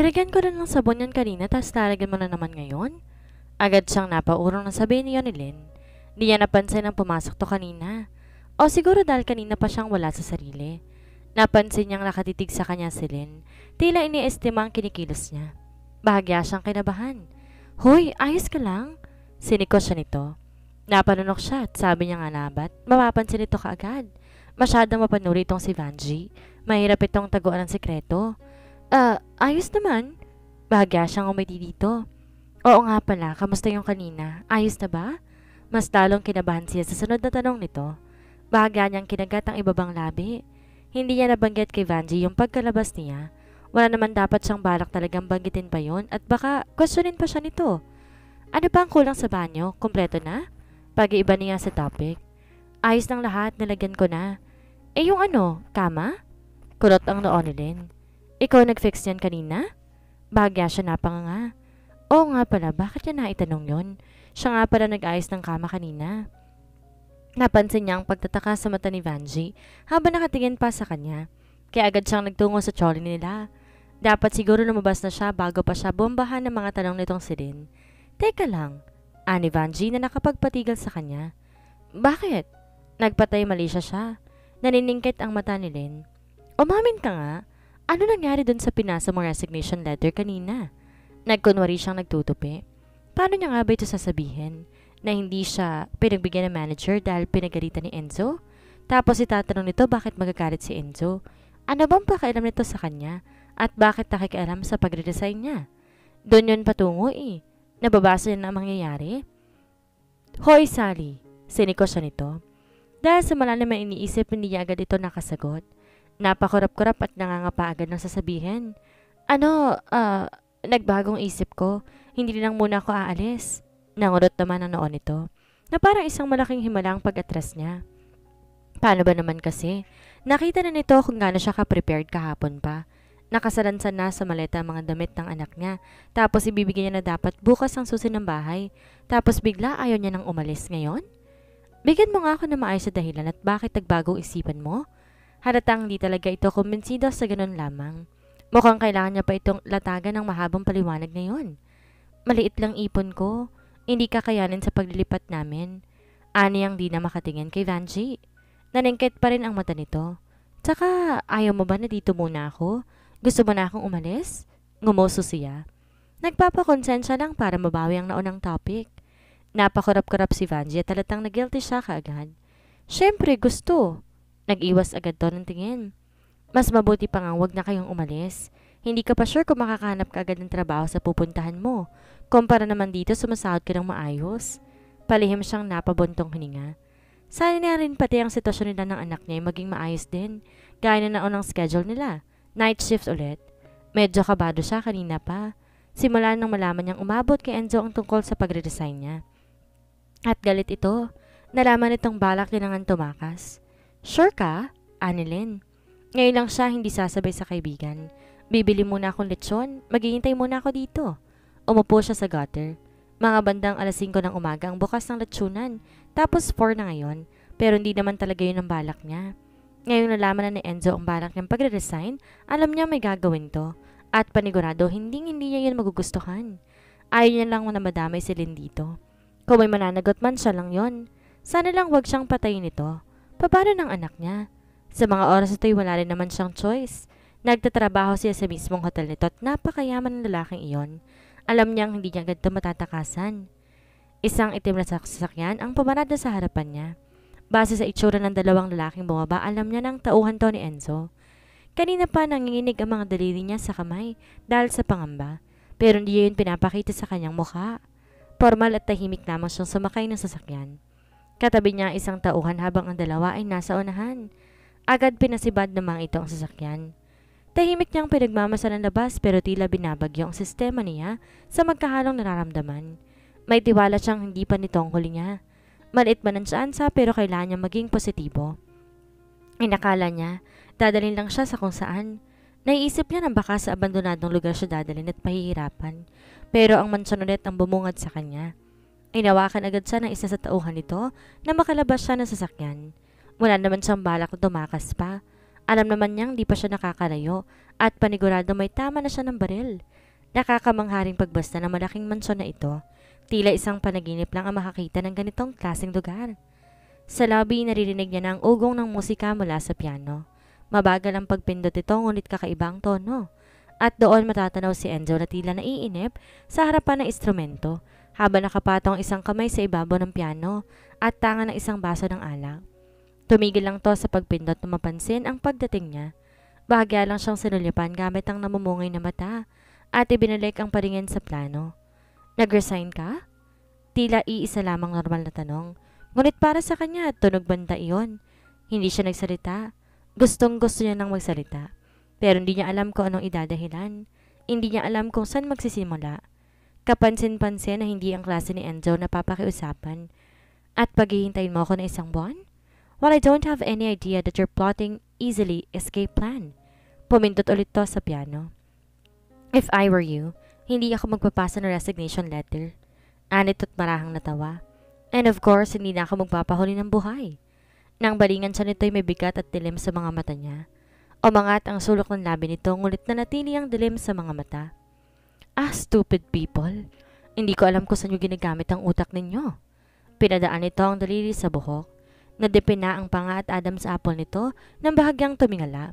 Nilagyan ko rin ng sabon yan kanina tapos lalagyan mo na naman ngayon? Agad siyang napaurong na sabihin ni Yonilyn. Di niya napansin ang pumasok to kanina. O siguro dahil kanina pa siyang wala sa sarili. Napansin niyang nakatitig sa kanya si Lynn. Tila iniestima ang kinikilos niya. Bahagya siyang kinabahan. Hoy, ayos ka lang? Sinikos siya nito. Napanunok siya at sabi niya nga nabat, mapapansin ito kaagad. Masyadong mapanuri itong si Vanjie. Mahirap itong taguan ng sikreto. Ayos naman. Bahagya siyang umiti dito. Oo nga pala, kamusta yung kanina? Ayos na ba? Mas lalong kinabahan siya sa sunod na tanong nito. Bahagya niyang kinagat ang ibabang labi. Hindi niya nabanggit kay Vanjie yung pagkalabas niya. Wala naman dapat siyang balak talagang banggitin pa yon at baka questionin pa siya nito. Ano ba ang kulang sa banyo? Kompleto na? Pag-iiba niya sa topic. Ayos ng lahat, nilagyan ko na. Eh yung ano, kama? Kulot ang noo ni Lynn. Ikaw nag-fix yan kanina? Bahagya siya napanganga. Oo nga pala, bakit niya naitanong yon? Siya nga pala nag-ayos ng kama kanina. Napansin niya ang pagtataka sa mata ni Vanjie habang nakatingin pa sa kanya. Kaya agad siyang nagtungo sa trolley nila. Dapat siguro lumabas na siya bago pa siya bombahan ng mga tanong nitong si Lynn. Teka lang, ani Vanjie na nakapagpatigil sa kanya. Bakit? Nagpatay mali siya. Naniningkit ang mata ni Lynn. Umamin ka nga. Ano nangyari dun sa pinasa mong resignation letter kanina? Nagkunwari siyang nagtutupi. Paano niya nga ba ito sasabihin? Na hindi siya pinagbigyan ng manager dahil pinagalitan ni Enzo? Tapos itatanong nito bakit magagalit si Enzo? Ano bang pakialam nito sa kanya? At bakit nakikialam sa pagre-resign niya? Doon yun patungo eh. Nababasa niya na ang mangyayari? Hoy Sally, siniko siya nito. Dahil sa malalim na iniisip, hindi niya agad ito nakasagot. Napakurap-kurap at nangangapa agad ng sasabihin. Nagbagong isip ko. Hindi lang muna ako aalis. Nangurot naman ang noon nito, na parang isang malaking himalang pag-atras niya. Paano ba naman kasi? Nakita na nito kung gaano siya ka-prepared kahapon pa. Nakasalansan na sa maleta ang mga damit ng anak niya, tapos ibibigay niya na dapat bukas ang susi ng bahay, tapos bigla ayaw niya nang umalis ngayon? Bigyan mo nga ako na maayos sa dahilan at bakit nagbagong isipan mo? Halatang hindi talaga ito kumbinsido sa ganun lamang. Mukhang kailangan niya pa itong latagan ng mahabang paliwanag ngayon. Maliit lang ipon ko. Hindi kakayanin sa paglilipat namin. Ani ang di na makatingin kay Vanjie. Naningkit pa rin ang mata nito. Tsaka, ayaw mo ba na dito muna ako? Gusto mo na akong umalis? Ngumuso siya. Nagpapakonsensya lang para mabawi ang naunang topic. Napakurap-kurap si Vanjie at talatang na-guilty siya kaagad. Siyempre, gusto. Nag-iwas agad to ng tingin. Mas mabuti pa nga wag na kayong umalis. Hindi ka pa sure kung makakahanap ka agad ng trabaho sa pupuntahan mo. Kumpara naman dito, sumasahod ka ng maayos. Palihim siyang napabuntong hininga. Sana na rin pati ang sitwasyon nila ng anak niya ay maging maayos din. Gaya na naunang schedule nila. Night shift ulit. Medyo kabado siya kanina pa. Simula nang malaman niyang umabot kay Enzo ang tungkol sa pagre-resign niya. At galit ito. Nalaman itong balak niya nang tumakas. Sure ka? Anilin. Ngayon lang siya hindi sasabay sa kaibigan. Bibili muna akong lechon. Maghihintay muna ako dito. Umupo siya sa gutter. Mga bandang alas 5 ng umaga ang bukas ng lechonan. Tapos 4 na ngayon. Pero hindi naman talaga yun ang balak niya. Ngayong nalaman na ni Enzo ang balak niyang pagre-resign, alam niya may gagawin to. At panigurado hindi niya yun magugustuhan. Ayaw niya lang na madamay si Lynn dito. Kung may mananagot man siya lang yon. Sana lang wag siyang patayin ito. Paano ng anak niya? Sa mga oras ito'y wala rin naman siyang choice. Nagtatrabaho siya sa mismong hotel nito at napakayaman ng lalaking iyon. Alam niyang hindi niya agad ito matatakasan. Isang itim na sasakyan ang pumarada sa harapan niya. Base sa itsura ng dalawang lalaking bumaba, alam niya ng tauhan to ni Enzo. Kanina pa nanginginig ang mga daliri niya sa kamay dahil sa pangamba. Pero hindi yun pinapakita sa kanyang mukha. Formal at tahimik lamang siyang sumakay ng sasakyan. Katabi niya isang tauhan habang ang dalawa ay nasa unahan. Agad pinasibad namang ito ang sasakyan. Tahimik niyang pinagmamasa ng labas pero tila binabagyo ang sistema niya sa magkahalong nararamdaman. May tiwala siyang hindi pa nito ang huli niya. Maliit man ang tsansa pero kailangan niya maging positibo. Inakala niya, dadalhin lang siya sa kung saan. Naiisip niya na baka sa abandonadong lugar siya dadalhin at pahihirapan. Pero ang mansyon ulit ang bumungad sa kanya. Inawakan agad siya ng isa sa tauhan nito na makalabas siya ng sasakyan. Wala naman siyang balak na tumakas pa. Alam naman niyang di pa siya nakakalayo at panigurado may tama na siya ng baril. Nakakamangharing pagbasta ng malaking mansyon na ito. Tila isang panaginip lang ang makakita ng ganitong klaseng lugar. Sa lobby, naririnig niya na ang ugong ng musika mula sa piano. Mabagal ang pagpindot ito ngunit kakaiba ang tono. At doon matatanaw si Enzo na tila naiinip sa harapan ng instrumento habang nakapatong isang kamay sa ibabaw ng piano at tanga ng isang baso ng alak. Tumigil lang to sa pagpindot na mapansin ang pagdating niya. Bahagya lang siyang sinulyapan gamit ang namumungay na mata at ibinalik ang paringin sa plano. Nag-resign ka? Tila iisa lamang normal na tanong. Ngunit para sa kanya, tunog banda iyon. Hindi siya nagsalita. Gustong gusto niya nang magsalita. Pero hindi niya alam kung anong idadahilan. Hindi niya alam kung saan magsisimula. Kapansin-pansin na hindi ang klase ni Enzo na papakiusapan. At paghihintayin mo ako na isang buwan? Well, I don't have any idea that you're plotting easily escape plan. Pumindot ulit to sa piano. If I were you, hindi ako magpapasa ng resignation letter. Anit at marahang natawa. And of course, hindi na ako magpapahuli ng buhay. Nang balingan siya nito'y may bigat at dilim sa mga mata niya. Umangat ang sulok ng labi nito ngunit nanatili ang dilim sa mga mata. Ah, stupid people. Hindi ko alam kung saan yung ginagamit ang utak ninyo. Pinadaan nito ang daliri sa buhok. Nadipina ang panga at Adam's apple nito nang bahagyang tumingala.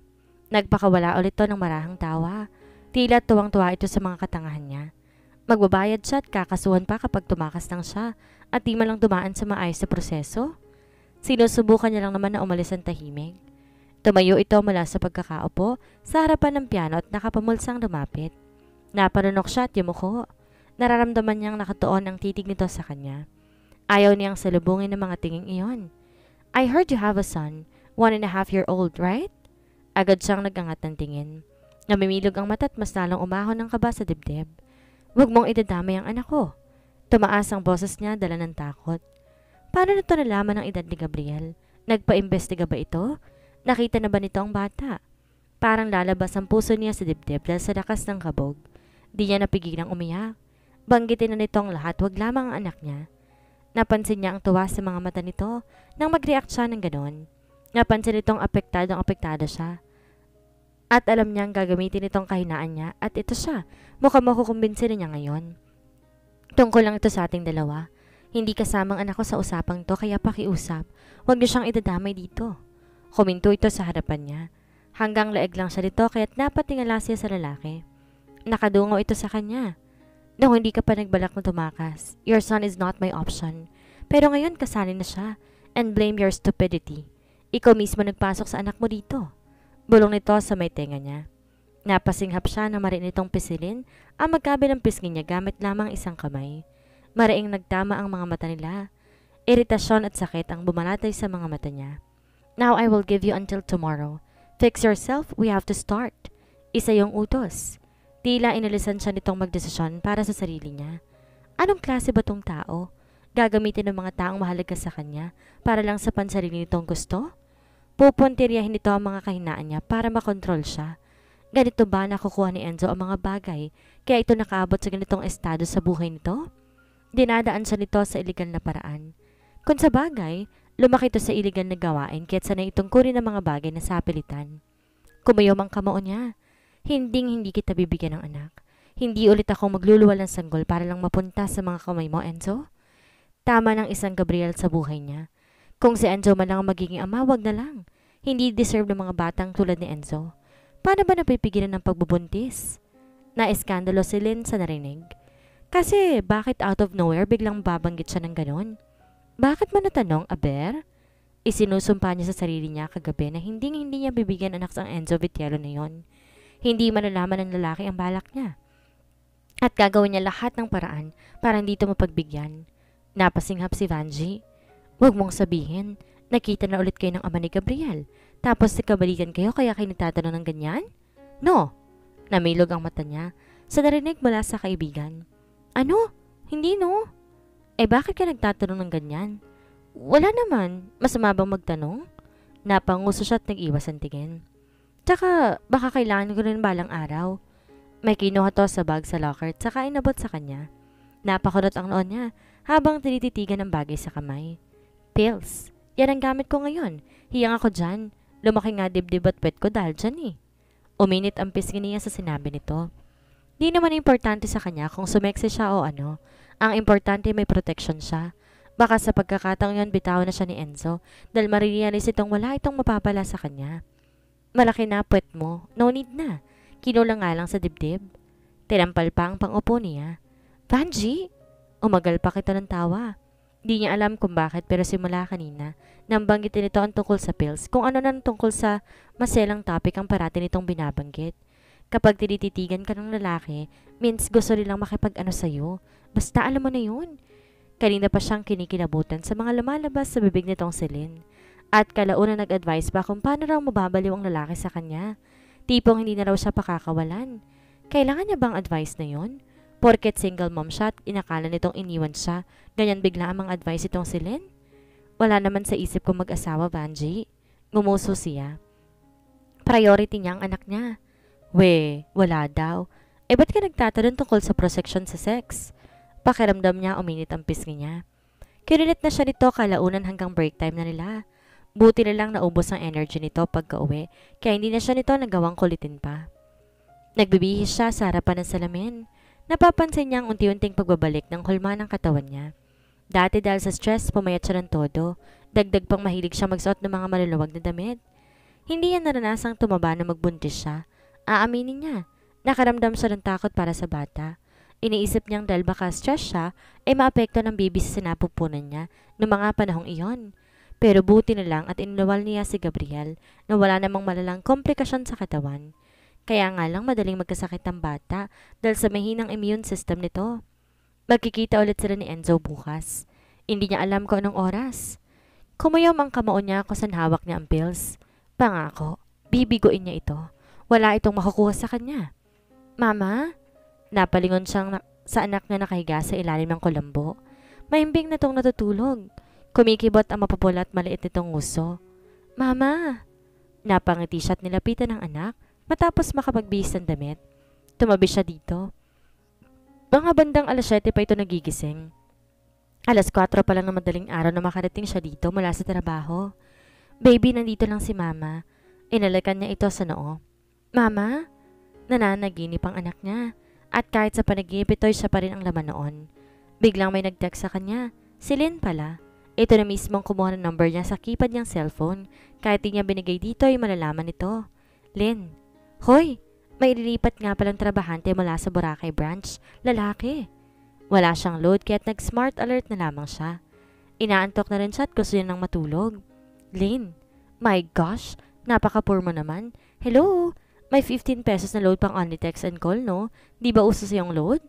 Nagpakawala ulit to ng marahang tawa. Tila tuwang-tuwa ito sa mga katangahan niya. Magbabayad siya at kakasuhan pa kapag tumakas lang siya at di man lang dumaan sa maayos na proseso. Sinusubukan niya lang naman na umalis ang tahimik. Tumayo ito mula sa pagkakaupo sa harapan ng piano at nakapamulsang lumapit. Napanunok siya at yumuko. Nararamdaman niyang nakatuon ang titig nito sa kanya. Ayaw niyang salubungin ng mga tinging iyon. I heard you have a son, 1.5-year-old, right? Agad siyang nagangat ng tingin. Namimilog ang mata at mas lalong umahon ng kaba sa dibdib. Huwag mong idadamay ang anak ko. Tumaas ang boses niya dala ng takot. Paano nito nalaman ang edad ni Gabriel? Nagpa-imbestiga ba ito? Nakita na ba nito ang bata? Parang lalabas ang puso niya sa dibdib dahil sa lakas ng kabog. Di niya napigilang umiyak. Banggitin na nito ang lahat, wag lamang ang anak niya. Napansin niya ang tuwa sa mga mata nito nang mag-react siya ng ganon. Napansin nitong apektado siya. At alam niyang gagamitin itong kahinaan niya at ito siya. Mukhang makukumbinsin niya ngayon. Tungkol lang ito sa ating dalawa. Hindi kasamang anak ko sa usapang to kaya pakiusap. Huwag niyo siyang idadamay dito. Kuminto ito sa harapan niya. Hanggang laeg lang siya dito kaya't napatingala siya sa lalaki. Nakadungo ito sa kanya. Nung hindi ka pa nagbalak na tumakas, your son is not my option. Pero ngayon kasali na siya and blame your stupidity. Ikaw mismo nagpasok sa anak mo dito. Bulong nito sa may tenga niya. Napasinghap siya na mariin itong pisilin ang magkabilang pisngi niya gamit lamang isang kamay. Mariing nagtama ang mga mata nila. Iritasyon at sakit ang bumalatay sa mga mata niya. Now I will give you until tomorrow. Fix yourself, we have to start. Isa yung utos. Tila inalisan siya nitong magdesisyon para sa sarili niya. Anong klase ba tong tao? Gagamitin ng mga taong mahalaga sa kanya para lang sa pansarili nitong gusto? Pupuntiryahin nito ang mga kahinaan niya para makontrol siya. Ganito ba nakukuha ni Enzo ang mga bagay kaya ito nakaabot sa ganitong estado sa buhay nito? Dinadaan siya nito sa iligal na paraan. Kung sa bagay, lumaki ito sa iligal na gawain kaya't sanay itong kunin ang mga bagay na sapilitan. Kumayom ang kamao niya. Hindi kita bibigyan ng anak. Hindi ulit ako magluluwal ng sanggol para lang mapunta sa mga kamay mo, Enzo. Tama ng isang Gabriel sa buhay niya. Kung si Enzo man lang ang magiging ama, wag na lang. Hindi deserve ng mga batang tulad ni Enzo. Paano ba napipigilan ng pagbubuntis? Naiskandalo si Lynn sa narinig. Kasi bakit out of nowhere biglang babanggit siya ng ganon? Bakit mo natanong, Aber? Isinusumpa niya sa sarili niya kagabi na hindi niya bibigyan anak sa Enzo Vitiello na yon. Hindi malalaman ng lalaki ang balak niya. At gagawin niya lahat ng paraan para hindi ito mapagbigyan. Napasinghap si Vanjie. Huwag mong sabihin, nakita na ulit kayo ng ama ni Gabriel. Tapos nagkabalikan kayo kaya kayo nagtatanong ng ganyan? No. Namilog ang mata niya sa narinig mula sa kaibigan. Ano? Hindi no. Eh bakit ka nagtatanong ng ganyan? Wala naman. Masama bang magtanong? Napanguso siya at nag-iwas ang tingin. Tsaka baka kailangan ko rin balang araw. May kinuha to sa bag sa locker at saka inabot sa kanya. Napakulot ang noon niya habang tinititigan ng bagay sa kamay. Pills. Yan ang gamit ko ngayon. Hiyang ako dyan. Lumaki nga dibdib at pet ko dahil dyan eh. Uminit ang pisngi niya sa sinabi nito. Di naman importante sa kanya kung sumeksi siya o ano. Ang importante may protection siya. Baka sa pagkakataong yun bitaw na siya ni Enzo dahil marirealize itong wala itong mapapala sa kanya. Malaki na puwet mo. No need na. Kinulang nga lang sa dibdib. Tinampal pa ang pangupo niya. Vanji! Umagal pa kita ng tawa. Di niya alam kung bakit pero simula kanina nang banggitin ito ang tungkol sa pills kung ano nang tungkol sa maselang topic ang parati nitong binabanggit. Kapag tinititigan ka ng lalaki, means gusto nilang makipag-ano sa'yo. Basta alam mo na yun. Kanina pa siyang kinikilabutan sa mga lumalabas sa bibig nitong Celine. At kalauna nag-advise pa kung paano raw mababaliw ang lalaki sa kanya. Tipong hindi na raw siya pakakawalan. Kailangan niya bang advice na yun? Porket single mom siya at inakala nitong iniwan siya, ganyan bigla ang mga advice itong Celine? Wala naman sa isip kong mag-asawa, Vanji. Ngumuso siya. Priority niya ang anak niya. We, wala daw. Ba't ka nagtatanong tungkol sa prosection sa sex? Pakiramdam niya uminit ang pisngi niya. Kinilit na siya nito kalaunan hanggang break time na nila. Buti na lang naubos ang energy nito pagka-uwi, kaya hindi na siya nito nagawang kulitin pa. Nagbibihis siya sa harapan ng salamin. Napapansin niya ang unti-unting pagbabalik ng hulma ng katawan niya. Dati dahil sa stress, pumayat siya ng todo. Dagdag pang mahilig siya magsuot ng mga maluluwag na damit. Hindi yan naranasang tumaba na magbuntis siya. Aaminin niya. Nakaramdam siya ng takot para sa bata. Iniisip niyang dahil baka stress siya, ay maapekto ng baby sa sinapupunan niya noong mga panahong iyon. Pero buti na lang at inuwal niya si Gabriel na wala namang malalang komplikasyon sa katawan. Kaya nga lang madaling magkasakit ang bata dahil sa mahinang immune system nito. Magkikita ulit sila ni Enzo bukas. Hindi niya alam kung anong oras. Kumuyom ang kamao niya kung saan hawak niya ang pills. Pangako, bibiguin niya ito. Wala itong makukuha sa kanya. Mama? Napalingon siyang sa anak na nakahiga sa ilalim ng kulambo. Mahimbing na itong natutulog. Kumikibot ang mapupula at maliit nitong nguso. Mama! Napangiti siya at nilapitan ng anak matapos makapagbihis ng damit. Tumabi siya dito. Mga bandang 7:00 pa ito nagigising. 4:00 pa lang ng madaling araw na makarating siya dito mula sa trabaho. Baby, nandito lang si Mama. Inalakan niya ito sa noo. Mama? Nananaginip ang anak niya. At kahit sa panaginip ito'y siya pa rin ang laman noon. Biglang may nag-text sa kanya. Si Lynn pala. Ito na mismo ang kumuha ng number niya sa keypad niyang cellphone. Kahit di niya binigay dito ay malalaman ito. Lynn. Hoy! May ililipat nga palang trabahante mula sa Boracay branch. Lalaki. Wala siyang load kaya't nag-smart alert na lamang siya. Inaantok na rin siya at gusto niya nang matulog. Lynn. My gosh! Napaka-poor mo naman. Hello! May 15 pesos na load pang only text and call, no? Di ba uso siyang load?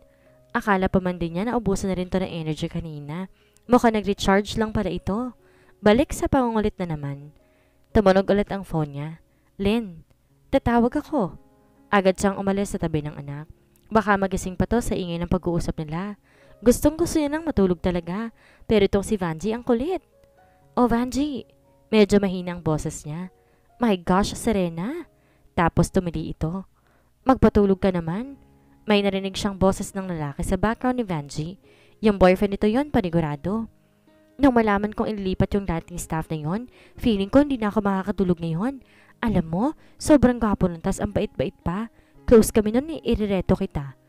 Akala pa man din niya na ubusan na rin to ng energy kanina. Mukhang nag-recharge lang para ito. Balik sa pangungulit na naman. Tumunog ulit ang phone niya. Lynn, tatawag ako. Agad siyang umalis sa tabi ng anak. Baka magising pa to sa ingay ng pag-uusap nila. Gustong-gusto niya nang matulog talaga. Pero itong si Vanji ang kulit. Oh, Vanji. Medyo mahina ang boses niya. My gosh, Serena. Tapos tumili ito. Magpatulog ka naman. May narinig siyang boses ng lalaki sa background ni Vanji. Yung boyfriend nito yon, panigurado. Nung malaman kong inilipat yung dating staff na yon, feeling ko hindi na ako makakatulog ngayon. Alam mo, sobrang gwapo nun tas ang bait-bait pa. Close kami nun irereto kita.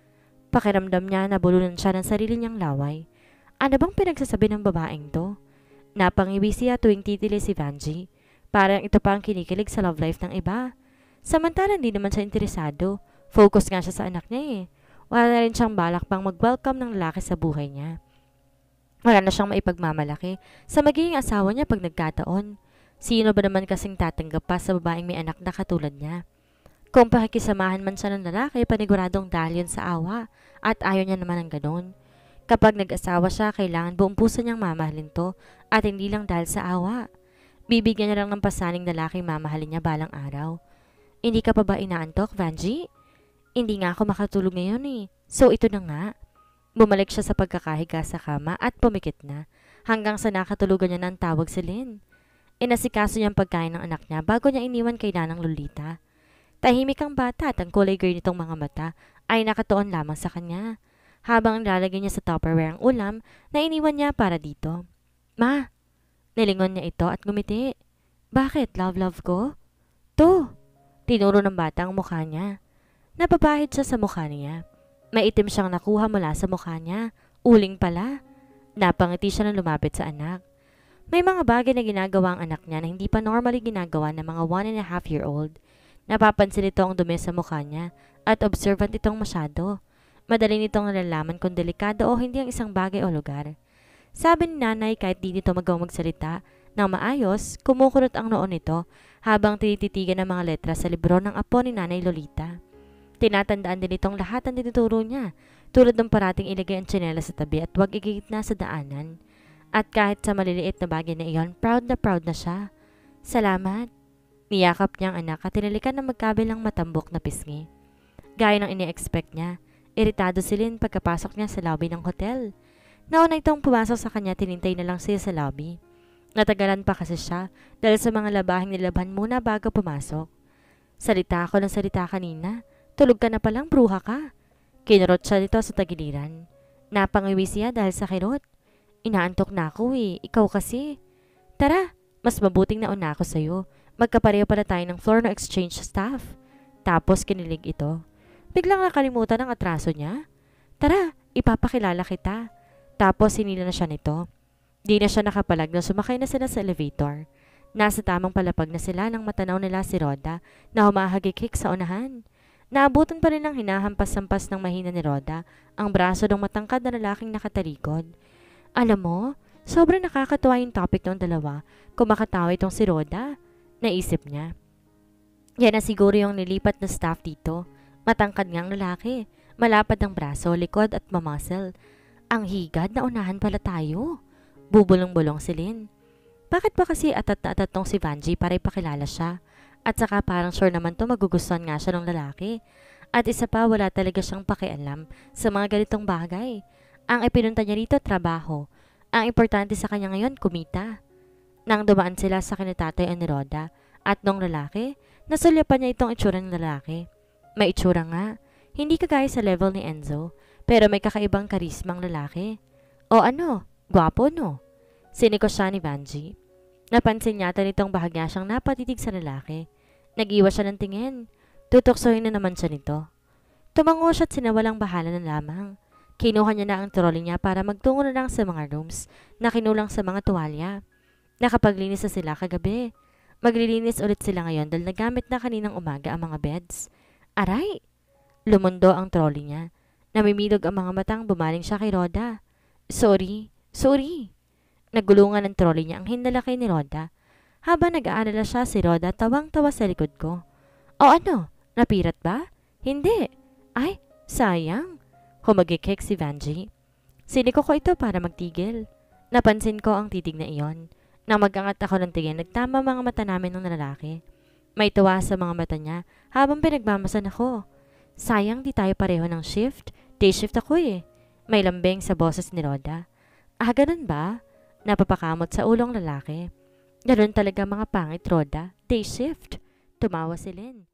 Pakiramdam niya nabulunan siya ng sarili niyang laway. Ano bang pinagsasabi ng babaeng to? Napangiwi siya tuwing titili si Vanji. Parang ito pa ang kinikilig sa love life ng iba. Samantalang di naman siya interesado. Focus nga siya sa anak niya eh. Wala na rin siyang balak pang mag-welcome ng lalaki sa buhay niya. Wala na siyang maipagmamalaki sa magiging asawa niya pag nagkataon. Sino ba naman kasing tatanggap pa sa babaeng may anak na katulad niya? Kung pakikisamahan man siya ng lalaki, paniguradong dahil yun sa awa at ayaw niya naman ng ganon. Kapag nag-asawa siya, kailangan buong puso niyang mamahalin to at hindi lang dahil sa awa. Bibigyan niya lang ng pasaning lalaking mamahalin niya balang araw. Hindi ka pa ba inaantok, Vanji? Hindi nga ako makatulog ngayon eh. So ito na nga. Bumalik siya sa pagkakahiga sa kama at pumikit na hanggang sa nakatulugan niya ng tawag si Lynn. Inasikaso niya ang pagkain ng anak niya bago niya iniwan kay Nanang Lolita. Tahimik ang bata at ang kulay gray nitong mga mata ay nakatuon lamang sa kanya habang nilalagay niya sa Tupperware ang ulam na iniwan niya para dito. Ma! Nilingon niya ito at ngumiti. Bakit, love ko? To! Tinuro ng bata ang mukha niya. Napapahid siya sa mukha niya. May itim siyang nakuha mula sa mukha niya. Uling pala. Napangiti siya nang lumapit sa anak. May mga bagay na ginagawa ang anak niya na hindi pa normally ginagawa ng mga 1.5-year-old. Napapansin nito ang dumi sa mukha niya at observant itong masyado. Madali nitong nalalaman kung delikado o hindi ang isang bagay o lugar. Sabi ni nanay kahit di nito magawang magsalita ng maayos, kumukurot ang noon nito habang tinititigan ng mga letra sa libro ng apo ni Nanay Lolita. Tinatandaan din itong lahat ang tinuturo niya, tulad ng parating ilagay ang tsinelas sa tabi at huwag igigitna sa daanan. At kahit sa maliliit na bagay na iyon, proud na siya. Salamat. Niyakap niya ang anak at tinalikan ng magkabilang matambok na pisngi. Gaya ng ini-expect niya, iritado si Lynn pagkapasok niya sa lobby ng hotel. Nauna itong pumasok sa kanya, tinintay na lang siya sa lobby. Natagalan pa kasi siya dahil sa mga labahing nilabhan muna bago pumasok. Salita ako ng salita kanina. Tulog ka na palang, bruha ka. Kinurot siya nito sa tagiliran. Napangiwi siya dahil sa kirot. Inaantok na ako ikaw kasi. Tara, mas mabuting nauna ako sa'yo. Magkapareho pala tayo ng floor ng exchange staff. Tapos kinilig ito. Biglang nakalimutan ang atraso niya. Tara, ipapakilala kita. Tapos hinila na siya nito. Di na siya nakapalag na sumakay na sila sa elevator. Nasa tamang palapag na sila nang matanaw nila si Rhoda na humahagikik sa unahan. Naabutan pa rin ng hinahampas-hampas ng mahina ni Rhoda ang braso ng matangkad na lalaking nakatalikod. Alam mo, sobrang nakakatuwa yung topic ng dalawa kung makatawa itong si Rhoda. Naisip niya. Yan na siguro yung nilipat na staff dito. Matangkad ngang lalaki, malapad ang braso, likod at mamuscle. Ang higad na unahan pala tayo. Bubulong-bulong si Lynn. Bakit ba kasi atat na atat tong si Vanjie para ipakilala siya? At saka parang sure naman to magugustuhan nga siya ng lalaki. At isa pa, wala talaga siyang pakialam sa mga ganitong bagay. Ang ipinunta niya rito, trabaho. Ang importante sa kanya ngayon, kumita. Nang dumaan sila sa kinatatay ni Rhoda at nung lalaki, nasulyapan niya itong itsura ng lalaki. May itsura nga, hindi kagaya sa level ni Enzo, pero may kakaibang karismang lalaki. O ano, gwapo no? Siniko siya ni Vanjie. Napansin yata nitong bahagya siyang napatitig sa lalaki. Nag-iwas siya ng tingin. Tutuksohin na naman siya nito. Tumango siya at sinawalang bahala na lamang. Kinuha niya na ang trolley niya para magtungo na lang sa mga rooms na kinulang sa mga tuwalya. Nakapaglinis na sila kagabi. Maglilinis ulit sila ngayon dahil nagamit na kaninang umaga ang mga beds. Aray! Lumundo ang trolley niya. Namimilog ang mga matang, bumaling siya kay Rhoda. Sorry. Nagulungan ng trolley niya ang hinlalaki ni Rhoda. Habang nag-aalala siya, si Rhoda tawang-tawa sa likod ko. O ano? Napirat ba? Hindi. Ay, sayang. Humagikik si Vanjie. Siniko ko ito para magtigil. Napansin ko ang titig na iyon. Nang mag-angat ako ng tingin, nagtama mga mata namin ng lalaki. May tuwa sa mga mata niya habang pinagmamasan ako. Sayang di tayo pareho ng shift. Day shift ako May lambing sa boses ni Rhoda. Ah, ganun ba? Napapakamot sa ulong lalaki. Ganun talaga mga pangit, Rhoda. Day shift. Tumawa si Lynn.